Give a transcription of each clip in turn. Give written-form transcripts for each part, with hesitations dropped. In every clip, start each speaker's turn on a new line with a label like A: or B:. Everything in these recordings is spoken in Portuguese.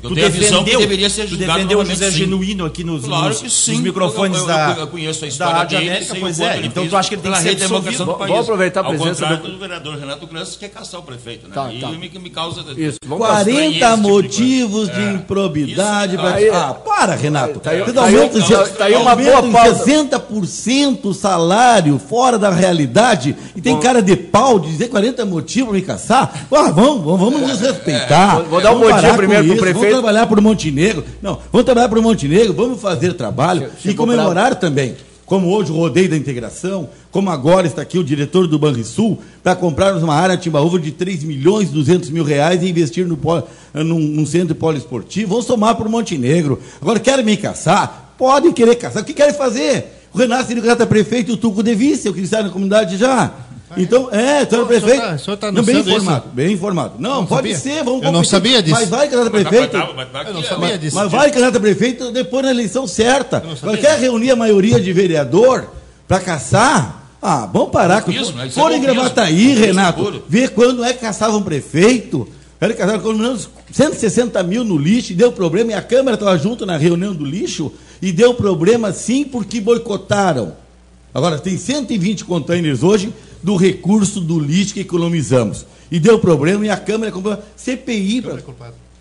A: Eu tenho a visão que deveria ser julgado.
B: Tu defendeu o José Genuíno aqui nos microfones
A: eu conheço a história
B: da Rádio
A: dele,
B: América,
A: sei
B: pois
A: o quanto
B: é.
A: ele
B: Então
A: fez
B: tu acha que ele tem que ser
A: redemocração do país.
C: Vou aproveitar a presença
A: ao contrário do vereador Renato Crança, que quer caçar o prefeito, né?
C: Tá.
A: Me causa...
C: Isso,
D: 40 motivos de improbidade. Para, Renato.
C: Tá aí uma boa pauta.
D: 60% o salário fora da realidade e tem cara de pau de dizer 40 motivos para me caçar. Vamos nos respeitar.
C: Vou dar um bom dia primeiro para o prefeito.
D: Vamos trabalhar para o Montenegro. Não, vamos trabalhar para o Montenegro, vamos fazer trabalho e comemorar também. Como hoje o Rodeio da Integração, como agora está aqui o diretor do Banrisul, para comprarmos uma área Timbaúva de 3.200.000 e investir num centro poliesportivo. Vamos somar para o Montenegro. Agora, querem me caçar? Podem querer caçar. O que querem fazer? O Renato seria candidato a prefeito e o Tuco de vice, eu queria estar na comunidade já. Então, tu era prefeito.
E: O senhor tá
D: bem informado, bem informado. Não, pode ser, vamos competir.
E: Eu não sabia disso.
D: Mas vai candidato a prefeito.
E: Eu não sabia disso.
D: Mas vai candidato a prefeito depois na eleição certa. Agora, quer reunir a maioria de vereador para caçar? Vamos parar com isso. Foram em Gravataí, Renato, ver quando é que caçavam prefeito. Era caçavam pelo menos 160 mil no lixo e deu problema. E a Câmara estava junto na reunião do lixo e deu problema sim porque boicotaram. Agora, tem 120 containers hoje do recurso do lixo que economizamos. E deu problema e a Câmara comprou CPI.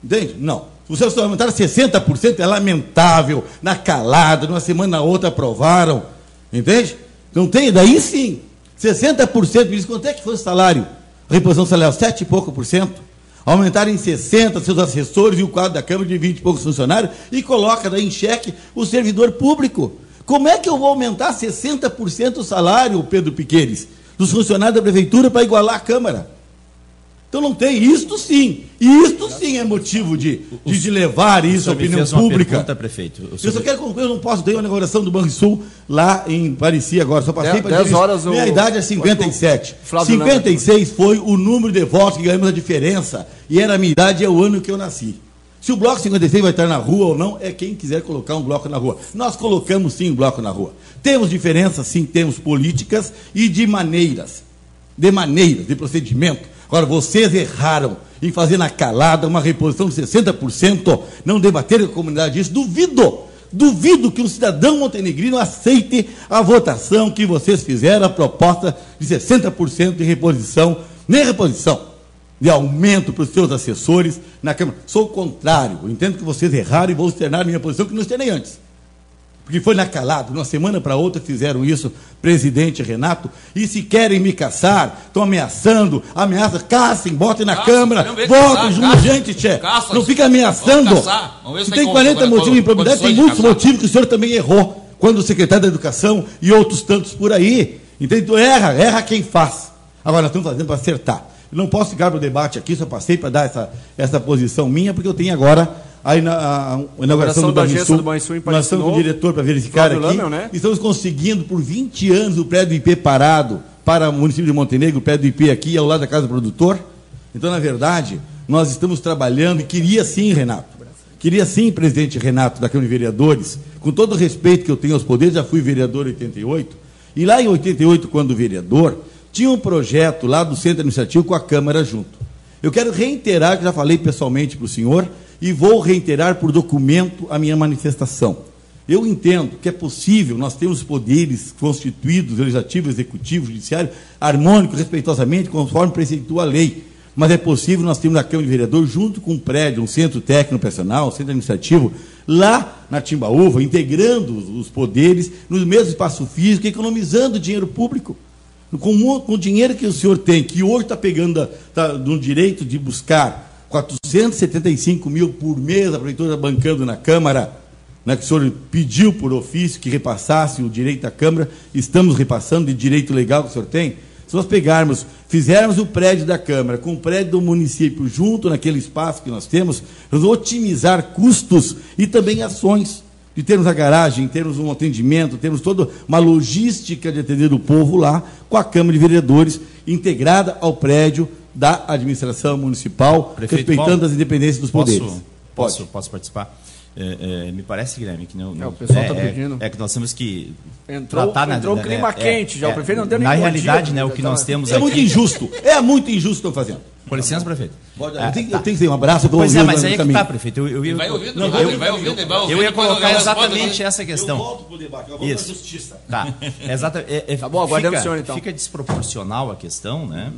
D: Entende? Não. Vocês aumentaram 60%, é lamentável. Na calada, de uma semana a outra aprovaram. Entende? Não tem? Daí sim. 60%. Me diz quanto é que foi o salário? A reposição salarial, 7 e pouco por cento. Aumentaram em 60 seus assessores e o quadro da Câmara de 20 e poucos funcionários e coloca daí em xeque o servidor público. Como é que eu vou aumentar 60% o salário, Pedro Piqueires, dos funcionários da Prefeitura para igualar a Câmara? Então não tem. Isto sim é motivo de levar isso à opinião pública.
B: Pergunta, prefeito.
D: Eu só quero concluir, eu não posso ter uma inauguração do Banrisul lá em Parecia agora, só passei para
C: 10 horas.
D: Minha idade é 57. 56 foi o número de votos que ganhamos a diferença, e era a minha idade, é o ano que eu nasci. Se o Bloco 56 vai estar na rua ou não, é quem quiser colocar um bloco na rua. Nós colocamos sim um bloco na rua. Temos diferenças, sim, temos políticas e de maneiras, de procedimento. Agora, vocês erraram em fazer na calada uma reposição de 60%, não debateram com a comunidade isso. Duvido que um cidadão montenegrino aceite a votação que vocês fizeram, a proposta de 60% de reposição, nem reposição, de aumento para os seus assessores na Câmara. Sou o contrário, eu entendo que vocês erraram e vou externar a minha posição que não externei antes. Porque foi na calada, de uma semana para outra fizeram isso, presidente Renato, e se querem me caçar, estão ameaçando, caçem, botem na Câmara, votem junto, gente, tchê. Não fica ameaçando. Se tem 40 motivos de improbidade, tem muitos motivos que o senhor também errou, quando o secretário da Educação e outros tantos por aí. Então erra quem faz. Agora nós estamos fazendo para acertar. Eu não posso ficar para o debate aqui, só passei para dar essa posição minha, porque eu tenho agora a inauguração do Banrisul. Nós estamos com o diretor para verificar aqui. Lâmel, né? Estamos conseguindo, por 20 anos, o prédio do IP parado para o município de Montenegro, o prédio do IP aqui, ao lado da casa do produtor. Então, na verdade, nós estamos trabalhando, e queria sim, presidente Renato, da Câmara de Vereadores, com todo o respeito que eu tenho aos poderes, já fui vereador em 88, e lá em 88, quando vereador, tinha um projeto lá do Centro Administrativo com a Câmara junto. Eu quero reiterar, que já falei pessoalmente para o senhor, e vou reiterar por documento a minha manifestação. Eu entendo que é possível, nós temos poderes constituídos, legislativo, executivo, judiciário, harmônico, respeitosamente, conforme preceitua a lei. Mas é possível, nós temos na Câmara de Vereadores, junto com um prédio, um centro técnico operacional, um centro administrativo, lá na Timbaúva, integrando os poderes no mesmo espaço físico, economizando dinheiro público. Com o dinheiro que o senhor tem, que hoje está pegando no direito de buscar 475 mil por mês, a Prefeitura bancando na Câmara, né, que o senhor pediu por ofício que repassasse o direito da Câmara, estamos repassando de direito legal que o senhor tem. Se nós fizermos o prédio da Câmara com o prédio do município junto naquele espaço que nós temos, nós vamos otimizar custos e também ações, de termos a garagem, termos um atendimento, termos toda uma logística de atender o povo lá, com a Câmara de Vereadores integrada ao prédio da administração municipal,
B: Prefeito,
D: respeitando as independências dos poderes.
B: Posso participar? Me parece, Guilherme, que não.
C: O pessoal está pedindo.
B: É que nós temos que.
C: Entrou clima quente já. O prefeito não deu nem
B: na realidade, né, o que nós temos aqui.
D: Muito injusto. É muito injusto o que estou fazendo.
B: Com licença, prefeito.
D: Eu tenho que dizer um abraço.
B: Pois é, mas aí é que tá, prefeito. Ele
A: vai ouvir.
B: Eu ia colocar exatamente essa questão.
D: Eu volto pro debate, eu volto pra justiça.
B: Tá, exatamente.
C: Tá bom, aguardamos o senhor, então.
B: Fica desproporcional a questão, né?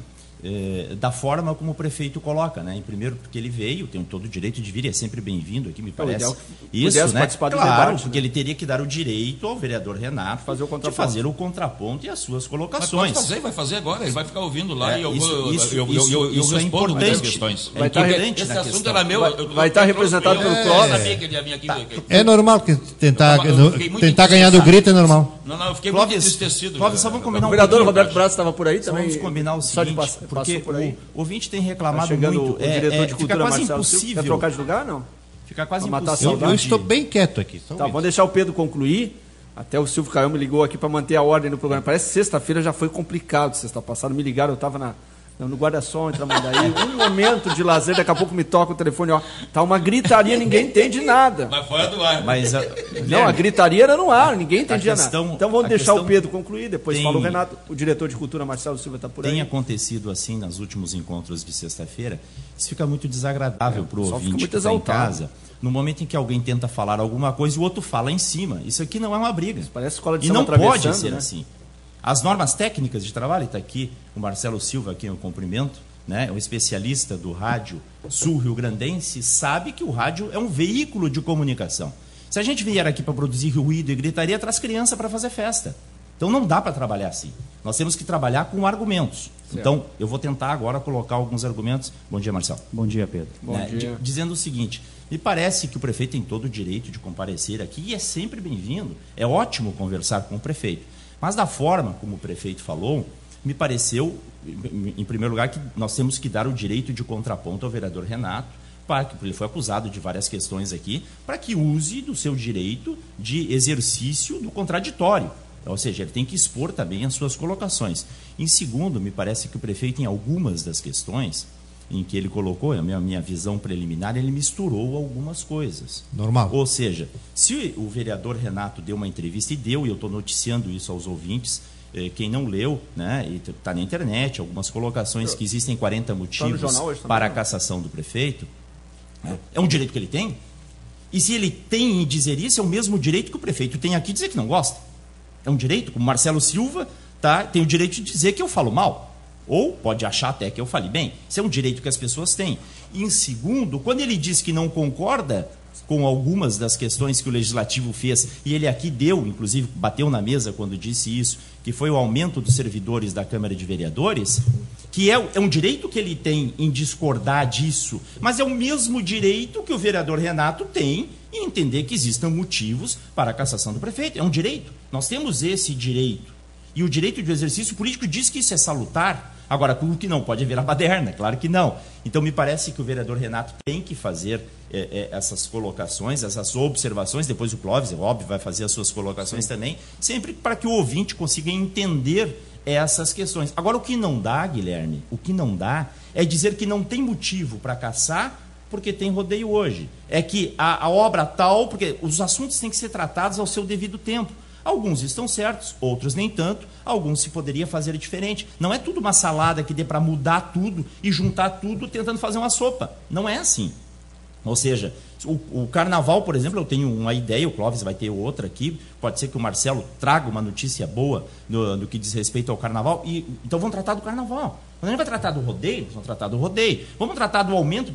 B: Da forma como o prefeito coloca, né? Em primeiro, porque ele veio, tem todo o direito de vir, é sempre bem-vindo aqui, me parece. Isso, né?
C: Participar do
B: claro,
C: debate,
B: porque ele teria que dar o direito ao vereador Renato de fazer o contraponto e as suas colocações.
A: Vai fazer agora, ele vai ficar ouvindo lá e eu
B: isso é importante.
A: Questões.
B: É importante.
A: Esse assunto era meu.
C: Vai estar representado pelo Clóvis.
A: Eu sabia que ele ia vir aqui.
E: É normal, que tentar ganhar do grito é normal.
A: Não, eu fiquei muito entristecido.
B: Clóvis, só vamos combinar
C: o vereador Roberto Braz estava por aí também.
B: Vamos combinar o seguinte, porque o ouvinte tem reclamado muito.
C: O diretor de
B: fica
C: cultura,
B: quase
C: Marcelo
B: impossível.
C: Silva. Quer trocar de lugar, não?
B: Fica quase
C: Pra matar a
B: impossível.
C: saudade.
E: Eu estou bem quieto aqui.
C: Tá, vamos deixar o Pedro concluir. Até o Silvio Caio me ligou aqui para manter a ordem no programa. Parece que sexta-feira já foi complicado. Sexta passada me ligaram, eu estava no guarda-sol, em Tramandaí. Um momento de lazer, daqui a pouco me toca o telefone, ó. Tá uma gritaria, ninguém entende nada.
A: Mas fora do ar.
B: Mas,
C: não, a gritaria era no ar, ninguém entendia nada. Então vamos deixar o Pedro concluir, depois fala o Renato. O diretor de cultura, Marcelo Silva, está por aí.
B: Tem acontecido assim nos últimos encontros de sexta-feira. Isso fica muito desagradável para o ouvinte que está em casa. No momento em que alguém tenta falar alguma coisa e o outro fala em cima. Isso aqui não é uma briga.
C: Isso parece escola de
B: e
C: samba
B: não pode ser,
C: né?
B: assim. As normas técnicas de trabalho, está aqui o Marcelo Silva, aqui eu cumprimento, né? Um especialista do rádio sul-rio-grandense, sabe que o rádio é um veículo de comunicação. Se a gente vier aqui para produzir ruído e gritaria, traz criança para fazer festa. Então não dá para trabalhar assim. Nós temos que trabalhar com argumentos. Certo. Então, eu vou tentar agora colocar alguns argumentos. Bom dia, Marcelo.
F: Bom dia, Pedro.
C: Bom dia.
B: Dizendo o seguinte, me parece que o prefeito tem todo o direito de comparecer aqui e é sempre bem-vindo. É ótimo conversar com o prefeito. Mas da forma como o prefeito falou, me pareceu, em primeiro lugar, que nós temos que dar o direito de contraponto ao vereador Renato, porque ele foi acusado de várias questões aqui, para que use do seu direito de exercício do contraditório. Ou seja, ele tem que expor também as suas colocações. Em segundo, me parece que o prefeito, em algumas das questões em que ele colocou, a minha visão preliminar, ele misturou algumas coisas.
E: Normal.
B: Ou seja, se o vereador Renato deu uma entrevista, e eu estou noticiando isso aos ouvintes, quem não leu, né, e está na internet, algumas colocações que existem 40 motivos para a cassação do prefeito, é um direito que ele tem. E se ele tem em dizer isso, é o mesmo direito que o prefeito tem aqui dizer que não gosta. É um direito, como Marcelo Silva tem o direito de dizer que eu falo mal. Ou pode achar até que eu fale bem. Isso é um direito que as pessoas têm. E em segundo, quando ele diz que não concorda com algumas das questões que o Legislativo fez, e ele aqui deu, inclusive bateu na mesa quando disse isso, que foi o aumento dos servidores da Câmara de Vereadores, que é um direito que ele tem em discordar disso, mas é o mesmo direito que o vereador Renato tem em entender que existam motivos para a cassação do prefeito. É um direito. Nós temos esse direito. E o direito de exercício político diz que isso é salutar. Agora, tudo que não pode virar baderna, claro que não. Então, me parece que o vereador Renato tem que fazer essas colocações, essas observações. Depois o Clóvis, é óbvio, vai fazer as suas colocações também, sempre para que o ouvinte consiga entender essas questões. Agora, o que não dá, Guilherme, o que não dá é dizer que não tem motivo para caçar porque tem rodeio hoje. É que a obra tal, porque os assuntos têm que ser tratados ao seu devido tempo. Alguns estão certos, outros nem tanto, alguns se poderia fazer diferente. Não é tudo uma salada que dê para mudar tudo e juntar tudo tentando fazer uma sopa. Não é assim. Ou seja, o carnaval, por exemplo, eu tenho uma ideia, o Clóvis vai ter outra aqui, pode ser que o Marcelo traga uma notícia boa no que diz respeito ao carnaval, então vamos tratar do carnaval. Quando a gente vai tratar do rodeio, vamos tratar do rodeio. Vamos tratar do aumento,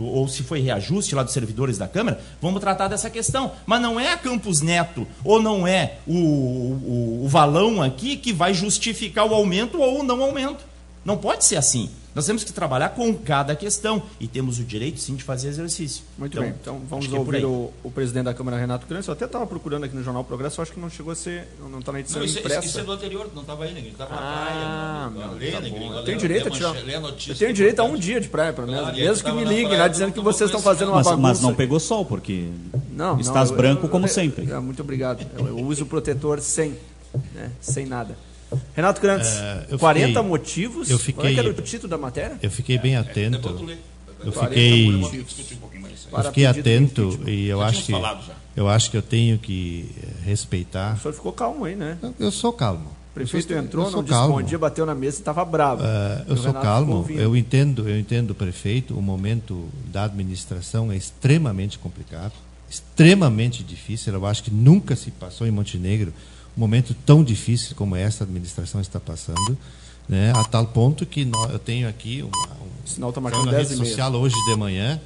B: ou se foi reajuste lá dos servidores da Câmara, vamos tratar dessa questão. Mas não é a Campos Neto, ou não é o valão aqui que vai justificar o aumento ou o não aumento. Não pode ser assim. Nós temos que trabalhar com cada questão e temos o direito, sim, de fazer exercício.
C: Muito bem. Então, vamos ouvir o presidente da Câmara, Renato Crença. Eu até estava procurando aqui no Jornal Progresso, acho que não chegou a ser, não está na edição impressa.
A: Isso é do anterior, não estava aí, né? Ele estava na praia.
C: Eu tenho direito a tirar. Eu tenho direito a um dia de praia, pelo menos. Mesmo que me liguem lá dizendo que vocês estão fazendo uma bagunça.
F: Mas não pegou sol, porque estás branco como sempre.
C: Muito obrigado. Eu uso o protetor sem nada. Renato Grandes, 40 motivos.
E: Qual
C: era o título da matéria?
E: Eu fiquei bem atento. Eu fiquei atento e eu acho que eu tenho que respeitar.
C: O senhor ficou calmo aí, né?
E: Eu sou calmo.
C: O prefeito entrou, não disse bom dia, bateu na mesa e estava bravo.
E: Eu sou calmo, eu entendo o prefeito, o momento da administração é extremamente complicado, extremamente difícil. Eu acho que nunca se passou em Montenegro um momento tão difícil como essa administração está passando, né? A tal ponto que eu tenho aqui
C: o sinal está
E: marcando na rede social hoje de manhã,